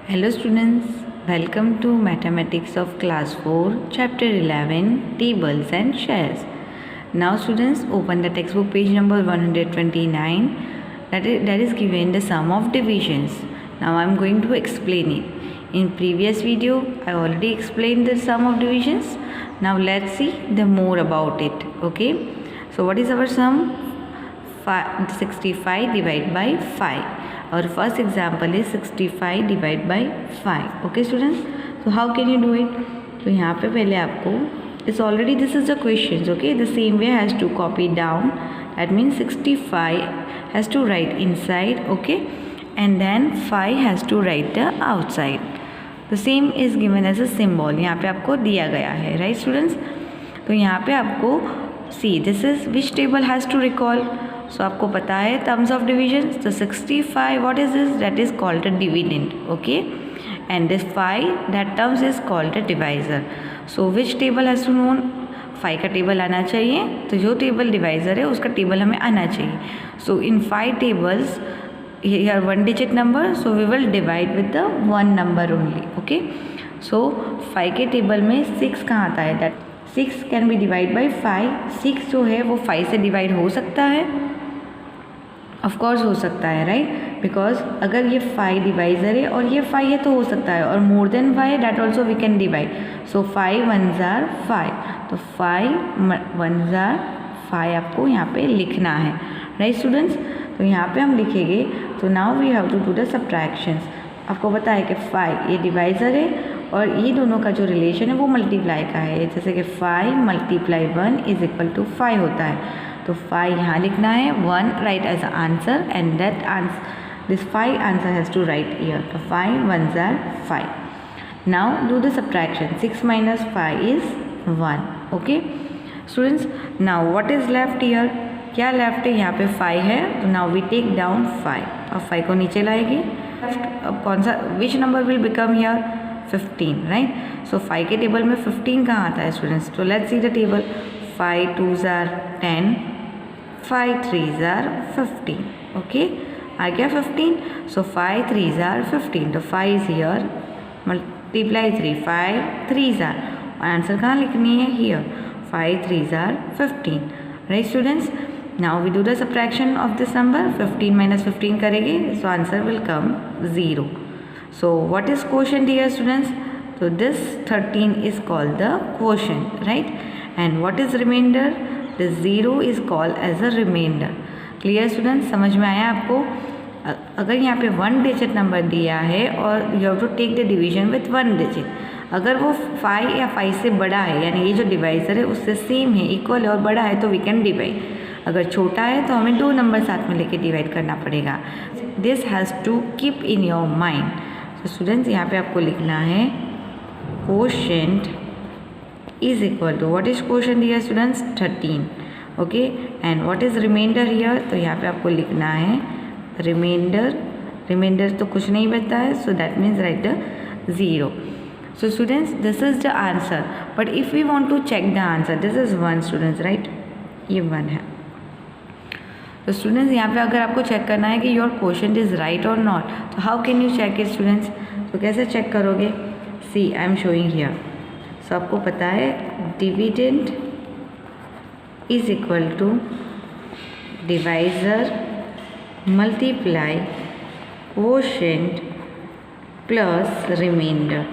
Hello students, welcome to Mathematics of Class 4, Chapter 11, Tables and Shares. Now students, open the textbook page number 129 that is given the sum of divisions. Now I am going to explain it. In previous video, I already explained the sum of divisions. Now let's see the more about it. Okay. So what is our sum? 65 divided by 5. Our first example is 65 divided by 5. Okay students, so how can you do it? तो यहाँ पे पहले आपको it's already this is the questions. Okay, the same way has to copy down. That means 65 has to write inside. Okay, and then 5 has to write the outside. The same is given as a symbol. यहाँ पे आपको दिया गया है, right students? तो यहाँ पे आपको see this is which table has to recall. So आपको पता है terms of division. So 65 what is this? That is called a dividend. Okay, and this 5 that terms is called a divisor. So which table has to known? 5 का table आना चाहिए, तो जो table divisor है उसका टेबल हमें आना चाहिए. So in 5 tables here 1 digit number, so we will divide with the 1 number only. Okay, so 5 के टेबल में 6 कहाँ आता है? That 6 can be divided by 5. 6 जो है वो 5 से डिवाइड हो सकता है, ऑफ कोर्स हो सकता है, राइट? बिकॉज अगर ये 5 डिवाइज़र है और ये 5 है तो हो सकता है, और more than 5 that also we can divide. So 5 1s are 5, तो 5 1s are 5 आपको यहाँ पे लिखना है, राइट स्टूडेंट्स? तो यहाँ पे हम लिखेंगे. तो now we have to do the subtractions. आपको पता है कि 5 ये डिवाइज़र है और ये दोनों का जो रिलेशन है वो मल्टीप्लाई का है. जैसे कि 5 मल्टीप्लाई 1 इज इक्वल टू 5 होता है. तो 5 यहाँ लिखना है, 1 write as answer, and that answer this 5 answer has to write here. तो 5 1s are 5. Now do the subtraction. 6 minus 5 is 1. Okay students, now what is left here? क्या left है? यहाँ पे 5 है, तो नाउ वी टेक डाउन 5. अब 5 को नीचे लाएंगे. अब कौन सा which number will become here? 15, right? So 5 के टेबल में 15 कहाँ आता है स्टूडेंट्स? तो let's see the table. 5 2s are 10, 5 3s are 15. Okay, आ गया 15. सो 5 3s are 15. तो 5 is here, multiply 3, 5 3s are. Answer कहाँ लिखनी है? Here. 5 3s are 15. Right students? Now we do the subtraction of this number. 15 minus 15 करेंगे, so answer will come 0. So what is quotient here students? तो this 13 is called the quotient, right? And what is remainder? The 0 is called as a remainder. Clear students? समझ में आया आपको? अगर यहाँ पे 1 digit number दिया है और you have to take the division with 1 digit. अगर वो 5 या 5 से बड़ा है, यानी ये जो डिवाइज़र है उससे सेम है, इक्वल है और बड़ा है, तो वी कैन डिवाइड. अगर छोटा है तो हमें 2 नंबर साथ में लेके डिवाइड करना पड़ेगा. This has to keep in your mind. तो स्टूडेंट्स यहाँ पे आपको लिखना है quotient is equal to, what is quotient here students? 13. okay, and what is remainder here? तो यहाँ पे आपको लिखना है remainder तो कुछ नहीं बचता है, so that means write the 0. so students, this is the answer, but if we want to check the answer, this is 1 students, right? ये 1 है. तो स्टूडेंट्स यहाँ पे अगर आपको चेक करना है कि योर क्वोशंट इज़ राइट और नॉट, तो how can you check it students? तो कैसे चेक करोगे? See I am showing here. So आपको पता है dividend is equal to divisor multiply quotient plus remainder.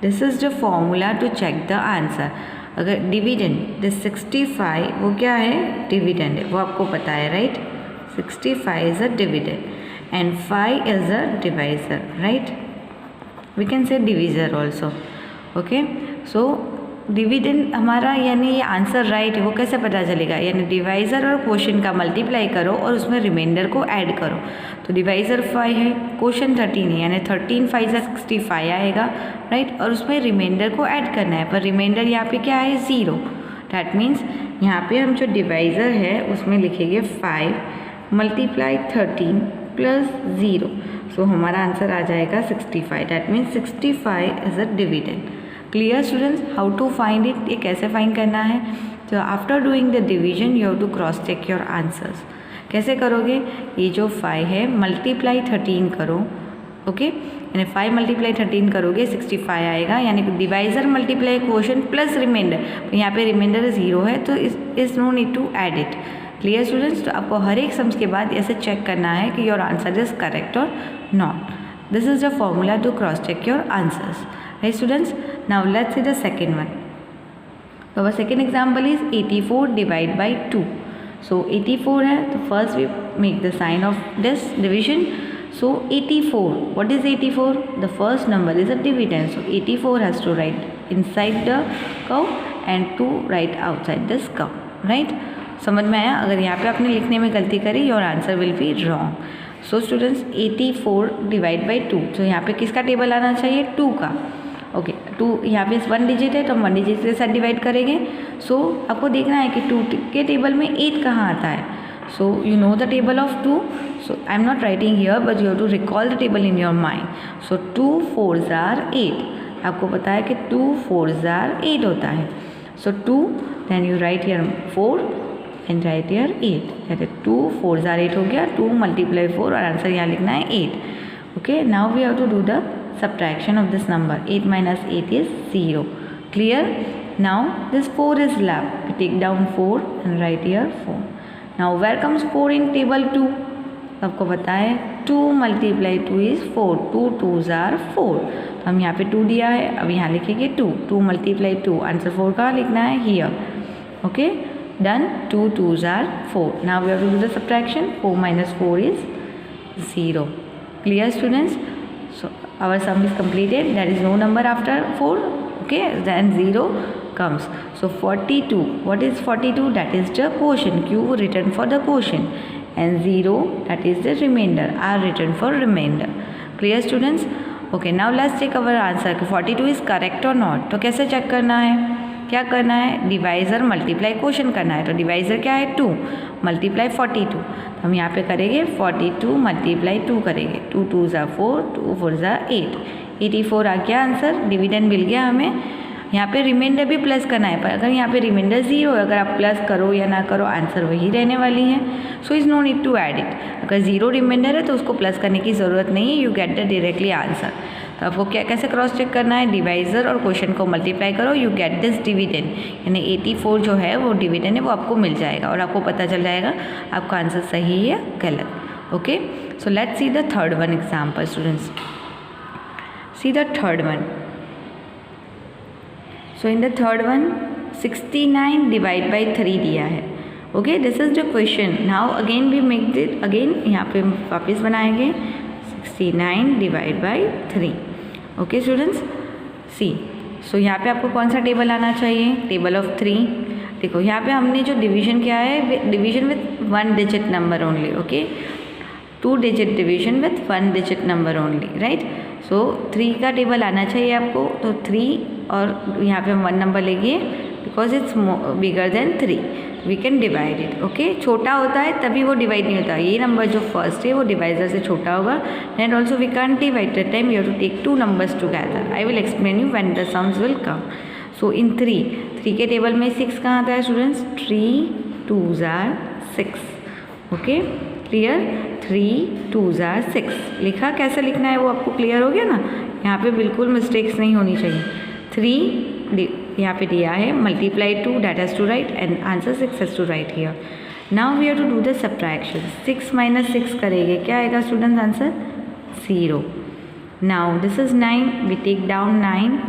This is the formula to check the answer. अगर dividend this 65 वो क्या है? डिविडेंड है, वो आपको पता है, right? 65 is a dividend and 5 is a divisor, right? We can say divisor also. Okay, so dividend हमारा यानी ये आंसर राइट है, वो कैसे पता चलेगा? यानी डिवाइज़र और क्वोशंट का मल्टीप्लाई करो और उसमें रिमाइंडर को ऐड करो. तो डिवाइज़र 5 है, क्वोशंट 13 है, यानी 13 5 से 65 आएगा, राइट? और उसमें रिमाइंडर को ऐड करना है, पर रिमाइंडर यहाँ पे क्या है? 0. डैट मीन्स यहाँ पे हम जो डिवाइज़र है उसमें लिखेंगे 5 मल्टीप्लाई 13 प्लस 0. सो हमारा आंसर आ जाएगा 65. That means 65 is a dividend. Clear students? How to find it? ये कैसे फाइंड करना है? तो after doing the division you have to cross check your answers. कैसे करोगे? ये जो 5 है मल्टीप्लाई 13 करो, ओके, यानी 5 मल्टीप्लाई 13 करोगे 65 आएगा, यानी कि divisor multiply quotient plus remainder, यहाँ पे रिमाइंडर 0 है तो is no need to add it. Clear students? तो आपको हर एक सम्स के बाद ऐसे चेक करना है कि योर आंसर इज करेक्ट और not. This is the formula to cross check your answers, right students? Now let's see the second one. So our second example is 84 divide by 2. So 84 है तो first we make the sign of this division. So 84, what is 84? The first number is a dividend. So 84 has to write inside the curve and 2 write outside this curve, right? समझ में आया? अगर यहाँ पे आपने लिखने में गलती करी your answer will be wrong. So students 84 divide by 2. So यहाँ पे किसका टेबल आना चाहिए? 2 का। ओके, 2 यहाँ पे 1 डिजिट है तो हम 1 डिजिट के साथ डिवाइड करेंगे। सो आपको देखना है कि 2 के टेबल में 8 कहाँ आता है। So you know the table of 2, so I am not writing here but you have to recall the table in your mind. So 2 4s are 8, आपको पता है कि 2 4s are 8 होता है। So 2 then you write here 4 and write here 8, that is 2 4s are 8 हो गया। 2 multiply 4 और answer यहाँ लिखना है 8। Okay, now we have to do the subtraction of this number. 8 minus 8 is 0. Clear? Now this 4 is left. We take down 4 and write here 4. Now where comes 4 in table 2? आपको पता है 2 multiply 2 is 4. 2 2s are 4. तो हम यहाँ पे 2 दिया है, अब यहाँ लिखेंगे 2. 2 multiply 2. आंसर 4 का लिखना है here. Okay? Done. 2 2s are 4. Now we have to do the subtraction. 4 minus 4 is 0. Clear students? So our sum is completed. There is no number after 4. Okay, then 0 comes. So 42. What is 42? That is the quotient. Q written for the quotient, and 0 that is the remainder. R written for remainder. Clear students? Okay, now let's check our answer. 42 is correct or not? तो कैसे check करना है? क्या करना है? Divisor multiply quotient करना है। तो डिवाइजर क्या है? 2 मल्टीप्लाई 42। तो हम यहाँ पे करेंगे 42 मल्टीप्लाई 2 करेंगे। 2 2s are 4, 2 4s are 8। 84 आ गया आंसर, डिविडेंड मिल गया हमें। यहाँ पे रिमाइंडर भी प्लस करना है, पर अगर यहाँ पे रिमाइंडर 0 है, अगर आप प्लस करो या ना करो आंसर वही रहने वाली है। So is no need to add it. अगर 0 रिमाइंडर है तो उसको प्लस करने की ज़रूरत नहीं है, you get the directly answer. तो आपको क्या कैसे क्रॉस चेक करना है? डिवाइजर और क्वोशिएंट को मल्टीप्लाई करो, यू गेट दिस डिविडेंड, यानी 84 जो है वो डिविडेंड है वो आपको मिल जाएगा और आपको पता चल जाएगा आपका आंसर सही है गलत। Okay, so let's see the third one example students. See the third one. So in the third one 69 divide by 3 दिया है। Okay, this is the question. Now again we make it again, यहाँ पे वापस बनाएंगे 69 divide by 3। Okay students, see so यहाँ पे आपको कौन सा टेबल आना चाहिए? Table of 3। देखो यहाँ पे हमने जो डिवीजन किया है, division with 1 digit number only. Okay, 2 digit division with 1 digit number only, right? So 3 का टेबल आना चाहिए आपको। तो 3 और यहाँ पे हम 1 नंबर लेंगे because it's bigger than 3, we can divide it. Okay, छोटा होता है तभी वो डिवाइड नहीं होता। ये नंबर जो फर्स्ट है वो डिवाइजर से छोटा होगा, and also we can divide the time, you have to take 2 numbers together. I will explain you when the sums will come. So in 3 के टेबल में 6 कहाँ आता है students? 3 2s are 6। Okay, clear? 3 2s are 6 लिखा, कैसे लिखना है वो आपको क्लियर हो गया ना? यहाँ पे बिल्कुल मिस्टेक्स नहीं होनी चाहिए। 3 यहाँ पे दिया है, multiply 2 that has to write, and answer 6 has to write here. Now we have to do the subtraction. 6 minus 6 करेंगे, क्या आएगा students answer? 0। Now this is 9, we take down 9।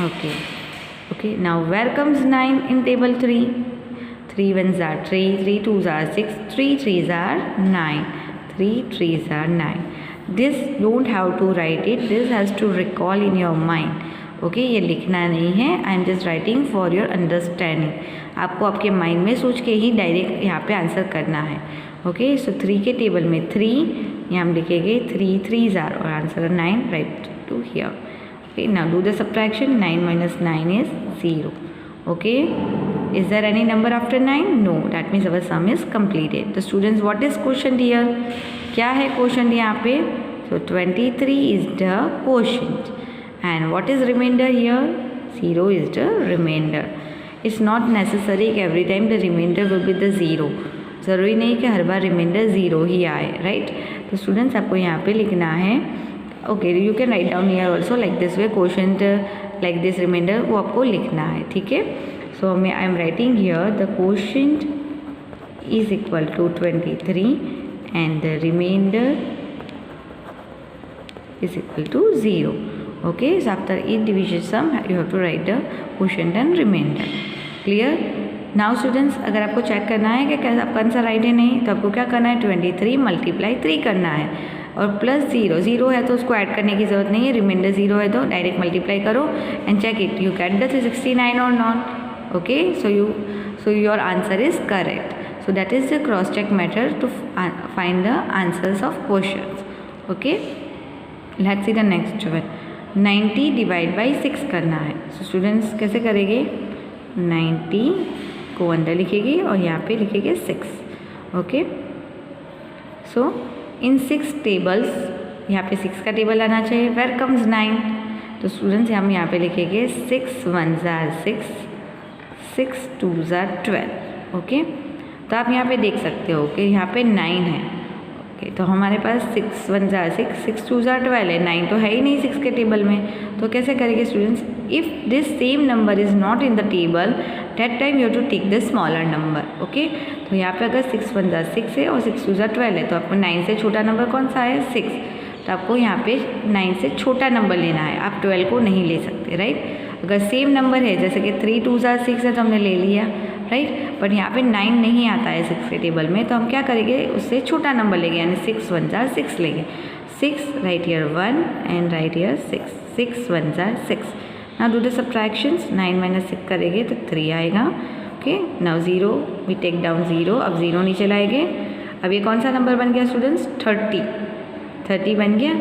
Okay, okay, now where comes 9 in table 3? 3 1s are 3, 3 2s are 6, 3 3s are 9, 3 3s are 9. This don't have to write it, this has to recall in your mind. Okay, ये लिखना नहीं है, I am just writing for your understanding. आपको आपके mind में सोच के ही direct यहाँ पे आंसर करना है। ओके, सो 3 के टेबल में 3 यहाँ हम लिखेंगे 3 3s are और answer 9 right to here. Okay, now do the subtraction. 9 minus 9 is 0. Okay, is there any number after 9? No, that means our sum is completed. तो students, what is question here? क्या है question यहाँ पे? So 23 is the question, and what is remainder here? 0 is the remainder. It's not necessary every time the remainder will be the 0. ज़रूरी नहीं कि हर बार reminder 0 ही आए, right. तो स्टूडेंट्स आपको यहाँ पे लिखना है, okay you can write down here also like this way, quotient like this remainder वो आपको लिखना है, ठीक है। So I am writing here the quotient is equal to 23 and the remainder is equal to 0. Okay, so after each division sum you have to write the quotient and remainder. Clear? Now students, अगर आपको check करना है कि कैसे आपका answer right है नहीं, तो आपको क्या करना है, 23 मल्टीप्लाई 3 करना है और प्लस 0, 0 है तो उसको ऐड करने की ज़रूरत नहीं है, रिमाइंडर 0 है तो डायरेक्ट मल्टीप्लाई करो and check it, you get the 369 और not. Okay, so your answer is correct. So that is the cross check method to find the answers of questions. Okay, let's see the next one. 90 divide by 6 करना है। So students कैसे करेंगे, 90 को अंदर लिखेगी और यहाँ पे लिखेंगे 6। ओके, सो इन 6 टेबल्स, यहाँ पे 6 का टेबल आना चाहिए, वेयर कम्स 9। तो स्टूडेंट्स हम यहाँ पे लिखेंगे 6 1 जार 6, 6 2 जार 12। ओके, तो आप यहाँ पे देख सकते हो कि यहाँ पे 9 है। ओके, तो हमारे पास 6 1 जार 6, 6 2 जार 12 है, 9 तो है ही नहीं 6 के टेबल में। तो कैसे करेंगे students, if this same number is not in the table that time you have to take the smaller number. Okay, तो यहाँ पे अगर 6 1 जार 6 है और 6 2 जार 12 है, तो आपको 9 से छोटा नंबर कौन सा है, 6। तो आपको यहाँ पे 9 से छोटा नंबर लेना है, आप 12 को नहीं ले सकते, राइट। अगर सेम नंबर है जैसे कि 3 2 जार 6 है तो हमने ले लिया, राइट, बट यहाँ पे 9 नहीं आता है 6 के टेबल में, तो हम क्या करेंगे, उससे छोटा नंबर लेंगे, यानी 6 1 जार 6 लेंगे। 6 write here 1 and write here 6, 6 1 जार 6। Now do the subtractions, 9 minus 6 करेंगे तो 3 आएगा। Okay, now 0 we take down 0, अब 0 नीचे लाएंगे। अब ये कौन सा नंबर बन गया स्टूडेंट्स, 30 बन गया।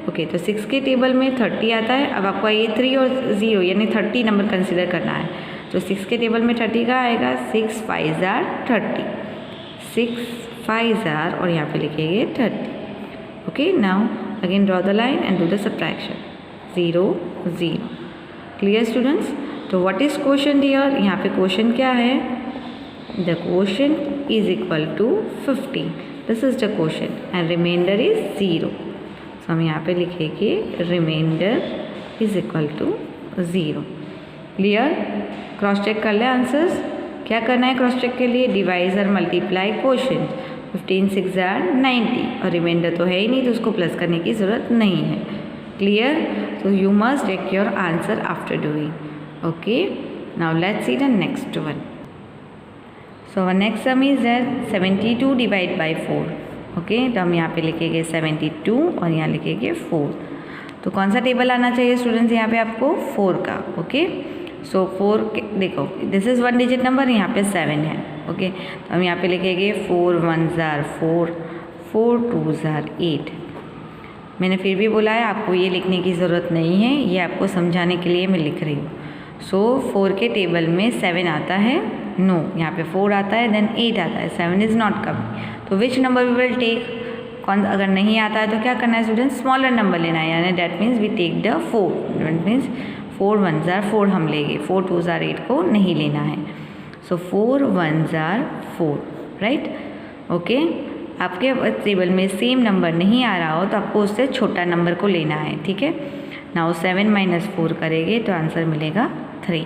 ओके, तो 6 के टेबल में 30 आता है। अब आपको ये 3 और 0 यानी 30 नंबर कंसिडर करना है, तो 6 के टेबल में 30 का आएगा, 6 5 जार 30, 6 5 जार और यहाँ पे लिखेंगे 30। Okay, now again draw the line and do the subtraction, 0 0। Clear students, तो व्हाट इज क्वोशंट हियर, यहाँ पे क्वोशंट क्या है, the quotient is equal to 50, this is the quotient and remainder is 0। तो हम यहाँ पे लिखेंगे remainder is equal to 0। Clear, cross check कर ले आंसर्स। क्या करना है क्रॉस चेक के लिए, डिवाइज और मल्टीप्लाई क्वोशंट, 15 6 जार 90 और रिमाइंडर तो है ही नहीं तो उसको प्लस करने की ज़रूरत नहीं है। Clear, so you must check your answer after doing. Okay, now let's see the next one. So our next sum is that 72 divide by 4. Okay, तो हम यहाँ पे लिखेंगे 72 और यहाँ लिखेंगे 4। तो कौन सा टेबल आना चाहिए स्टूडेंट्स यहाँ पे आपको, 4 का। ओके, सो 4 देखो दिस इज़ 1 डिजिट नंबर, यहाँ पे 7 है। ओके, तो हम यहाँ पे लिखेंगे 4 1 जार 4, 4 2 जार 8। मैंने फिर भी बोला है आपको ये लिखने की ज़रूरत नहीं है, ये आपको समझाने के लिए मैं लिख रही हूँ। सो 4 के टेबल में 7 आता है, नो, यहाँ पे 4 आता है, देन 8 आता है, 7 इज़ नॉट कमिंग। तो which number we will take, कौन, अगर नहीं आता है तो क्या करना है स्टूडेंट, स्मॉलर नंबर लेना है, यानी that means we take the 4, that means 4 1 जार 4 हम लेंगे, 4 2 जार 8 को नहीं लेना है। सो 4 1 जार 4, राइट। ओके, आपके टेबल में सेम नंबर नहीं आ रहा हो तो आपको उससे छोटा नंबर को लेना है, ठीक है। नाउ 7 माइनस 4 करेंगे तो आंसर मिलेगा 3।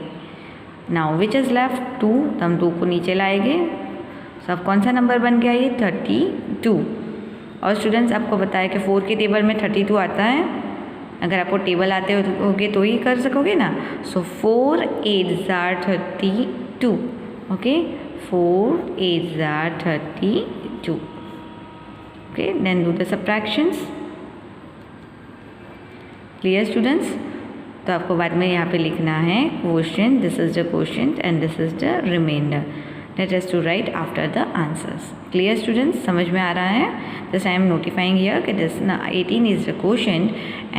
नाउ विच इज़ लेफ्ट 2, तो हम 2 को नीचे लाएंगे। सो अब कौन सा नंबर बन गया ये, 32। और स्टूडेंट्स आपको बताया कि 4 के टेबल में 32 आता है, अगर आपको टेबल आते होगे तो ही कर सकोगे ना। सो 4 8 jar 32। Okay, 4 8 jar 32। Okay, then do the subtractions. Clear students? तो आपको बाद में यहाँ पे लिखना है quotient, this is the quotient and this is the remainder. Let us to write after the answers. Clear students? समझ में आ रहा है? Just I am notifying here कि this 18 is the quotient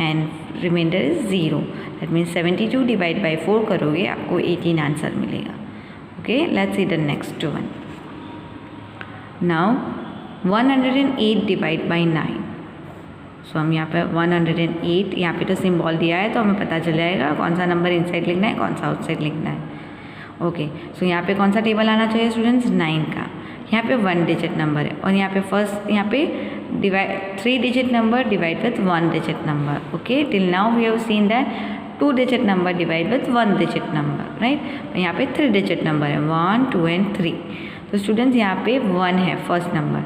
and remainder is 0. That means 72 divide by 4 करोगे आपको 18 answer मिलेगा। Okay, let's see the next one. Now 108 divide by 9। सो हम यहाँ पे 108, यहाँ पे तो सिंबल दिया है तो हमें पता चल जाएगा कौन सा नंबर इनसाइड लिखना है, कौन सा आउटसाइड लिखना है। ओके, सो यहाँ पे कौन सा टेबल आना चाहिए स्टूडेंट्स, 9 का। यहाँ पे 1 डिजिट नंबर है और यहाँ पे 3 digit number divide with 1 digit number. Okay, till now we have seen that 2 digit number divide with 1 digit number, right. यहाँ पे 3 डिजिट नंबर है 1, 2 एंड 3. तो स्टूडेंट्स यहाँ पे 1 है first number.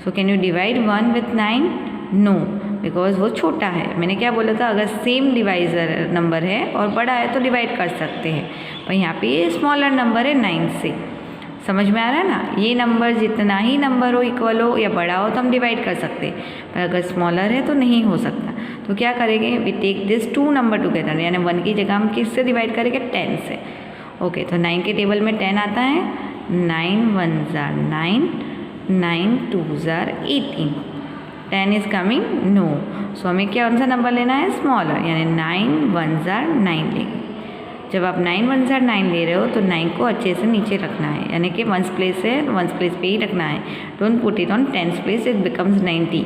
So can you divide 1 with 9? No, because वो छोटा है. मैंने क्या बोला था, अगर सेम डिवाइजर नंबर है और बड़ा है तो डिवाइड कर सकते हैं, पर यहाँ पे ये स्मॉलर नंबर है 9 से. समझ में आ रहा है ना. ये नंबर जितना ही नंबर हो, इक्वल हो या बड़ा हो, तो हम डिवाइड कर सकते हैं, पर अगर स्मॉलर है तो नहीं हो सकता. तो क्या करेंगे, we take this 2 number together, यानी 1 की जगह हम किससे डिवाइड करेंगे, 10 से. ओके, तो 9 के टेबल में 10 आता है. 9 1s are 9, 9 2s are 18. 10 is coming no. So हमें कौन सा नंबर लेना है, स्मॉलर, यानी 9 1s are 9 लेंगे. जब आप 9 1s are 9 ले रहे हो तो 9 को अच्छे से नीचे रखना है, यानी कि 1s प्लेस है, 1s प्लेस पे ही रखना है. Don't put it on 10s place, it becomes 90.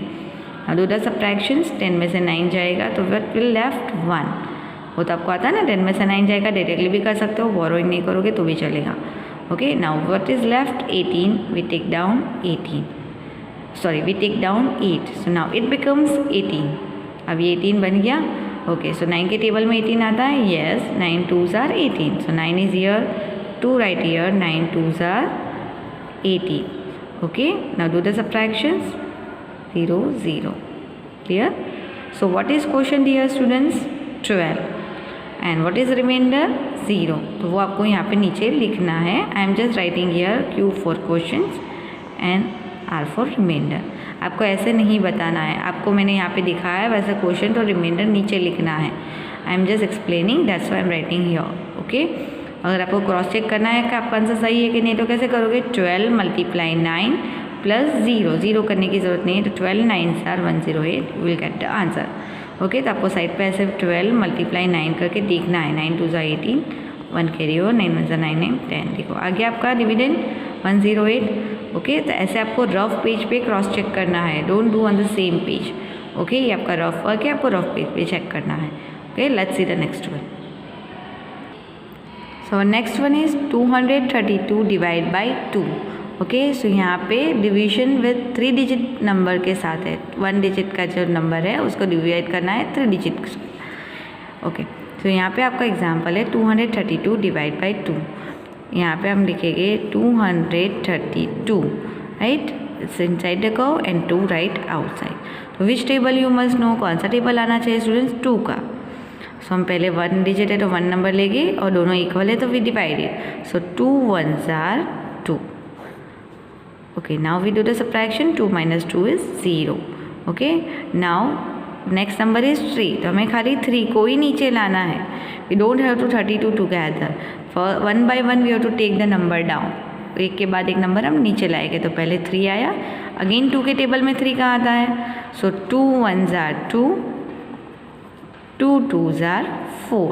अब डू द सब्ट्रैक्शंस. 10 में से 9 जाएगा तो व्हाट विल लेफ्ट 1. वो तो आपको आता है ना, 10 में से 9 जाएगा, डायरेक्टली भी कर सकते हो, बोरोइंग नहीं करोगे तो भी चलेगा. Okay, now what is left, 18. We take down 18, sorry we take down 8. So now it becomes 18. अब ये 18 बन गया. ओके, सो 9 के टेबल में 18 आता है. Yes, 9 2s are 18. So 9 is here, 2 right here, 9 2s are 18. Okay, now do the subtractions. 0 0. Clear. So what is question dear students, 12. And what is reminder, 0. तो वो आपको यहाँ पे नीचे लिखना है. I am just writing here Q for questions and R for reminder. आपको ऐसे नहीं बताना है, आपको मैंने यहाँ पे दिखाया है वैसे क्वेश्चन और रिमाइंडर नीचे लिखना है. I am just explaining, that's why I am writing here. Okay, अगर आपको क्रॉस चेक करना है कि आपका आंसर सही है कि नहीं, तो कैसे करोगे, 12 × 9 प्लस 0. 0 करने की ज़रूरत नहीं है, तो 12 9s are 108, will get the answer. Okay, तो आपको साइड पे ऐसे 12 × 9 करके देखना है. 9 2s are 18, 1 carry over, 9 1s are 9 9 10. देखो आ गया आपका डिविडेंड 108. ओके, तो ऐसे आपको रफ पेज पे क्रॉस चेक करना है, don't do on the same page. Okay, ये आपका रफ वर्क है, आपको रफ पेज पे चेक करना है. Okay, let's see the next one. So next one is 232 divide by 2. Okay, so यहाँ पे डिवीजन विथ 3 डिजिट नंबर के साथ है. 1 डिजिट का जो नंबर है उसको डिवाइड करना है 3 डिजिट के साथ. ओके, तो यहाँ पे आपका एग्जाम्पल है 232 डिवाइड बाई 2. यहाँ पे हम लिखेंगे 232, right. It's inside the curve and 2 right outside. तो विच टेबल यू मस्ट नो, कौन सा टेबल आना चाहिए स्टूडेंट्स, 2 का. सो हम पहले 1 डिजिट है तो 1 नंबर लेंगे और दोनों इक्वल है तो we divide it. So 2 1s are 2. Okay, now we do the subtraction. 2 minus 2 is 0. Okay, now next number is 3. तो हमें खाली 3 को ही नीचे लाना है. We don't have to 32 together. For 1 by 1 we have to take the number down. एक के बाद एक नंबर हम नीचे लाएंगे. तो पहले 3 आया, अगेन 2 के टेबल में 3 कहाँ आता है. So 2 1s are 2, 2 2s are 4.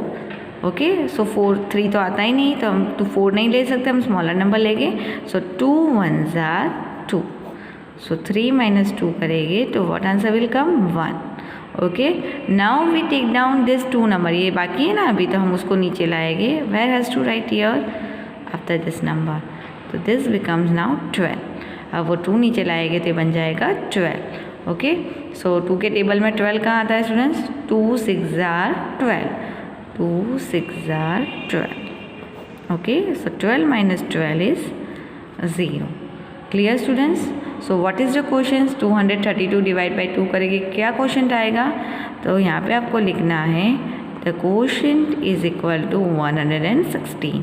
Okay, so 3 तो आता ही नहीं, तो हम 4 नहीं ले सकते, हम स्मॉलर नंबर लेंगे. सो 2 1s are 2. सो 3 minus 2 करेंगे तो what answer will come, 1. Okay, now we take down this 2 number. ये बाकी है ना अभी, तो हम उसको नीचे लाएंगे. Where has to write here after this number. तो दिस बिकम्स नाउ 12. अब वो 2 नीचे लाएंगे तो बन जाएगा 12. ओके, सो 2 के टेबल में 12 कहाँ आता है students, 2 6s are 12. 2 6s are 12. Okay, so 12 minus 12 is 0. Clear students? So what is the questions, 232 divide by 2 करेंगे, क्या क्वेश्चन आएगा. तो यहाँ पे आपको लिखना है the quotient is equal to 116.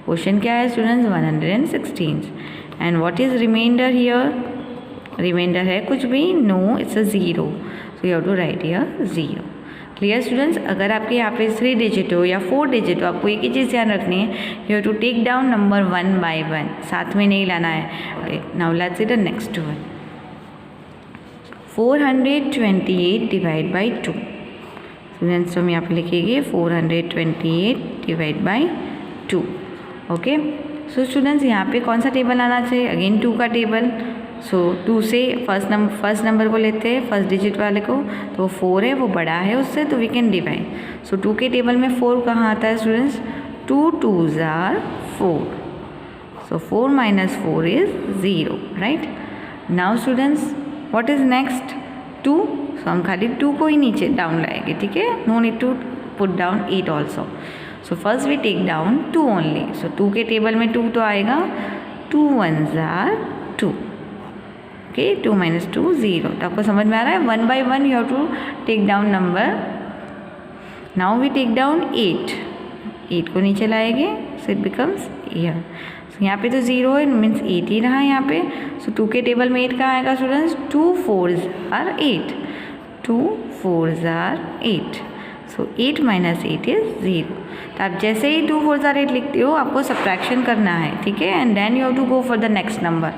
Question क्या है students, 116. And what is reminder here, reminder है कुछ भी, no, it's a 0. So you have to write here 0. Clear students. अगर आपके यहाँ पे 3 डिजिट हो या 4 डिजिट हो, आपको एक ही चीज़ ध्यान रखनी है, you have to take down number 1 by 1, साथ में नहीं लाना है. Okay, now let's see the next one. 428 divide by 2. Students हम यहाँ पे लिखेंगे 428 divide by 2. Okay, so students यहाँ पे कौन सा टेबल आना चाहिए, अगेन 2 का टेबल. सो 2 से फर्स्ट नंबर को लेते हैं, फर्स्ट डिजिट वाले को, तो 4 है, वो बड़ा है उससे, तो वी कैन डिवाइड. सो 2 के टेबल में 4 कहाँ आता है students, 2 2s are 4. So 4 minus 4 is 0, right? Now students, what is next? 2. So हम खाली 2 को ही नीचे डाउन लाएंगे, ठीक है? No need to put down 8 also. So first we take down 2 only. So 2 के टेबल में 2 तो आएगा. 2 ones are 2. Okay, 2 minus 2 0. तो आपको समझ में आ रहा है? 1 by 1 you have to take down number. Now we take down 8. 8 को नीचे लाएंगे. So it becomes here. So यहाँ पे तो 0 है, मीन्स 8 ही रहा यहाँ पे. So 2 के टेबल में 8 कहाँ आएगा students? 2 4s are 8. 2 4s are 8. So 8 minus 8 is 0. तो आप जैसे ही 2 4s are 8 लिखते हो आपको सब्ट्रैक्शन करना है, ठीक है? And then you have to go for the next number.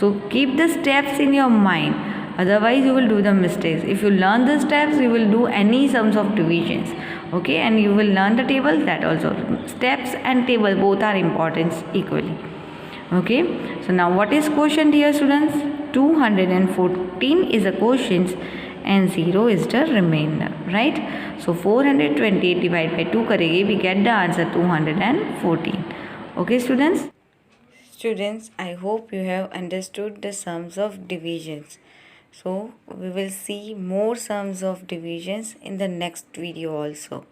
So keep the steps in your mind. Otherwise you will do the mistakes. If you learn the steps, you will do any sums of divisions. Okay, and you will learn the table, that also. Steps and table both are important equally. Okay, so now what is quotient here students? 214 is a quotient and 0 is the remainder, right? So 428 divided by 2 करेंगे, we get the answer 214. Okay students? Students, I hope you have understood the sums of divisions. So we will see more sums of divisions in the next video also.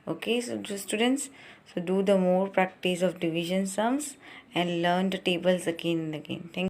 Okay, so students, so do the more practice of division sums and learn the tables again and again. Thank you.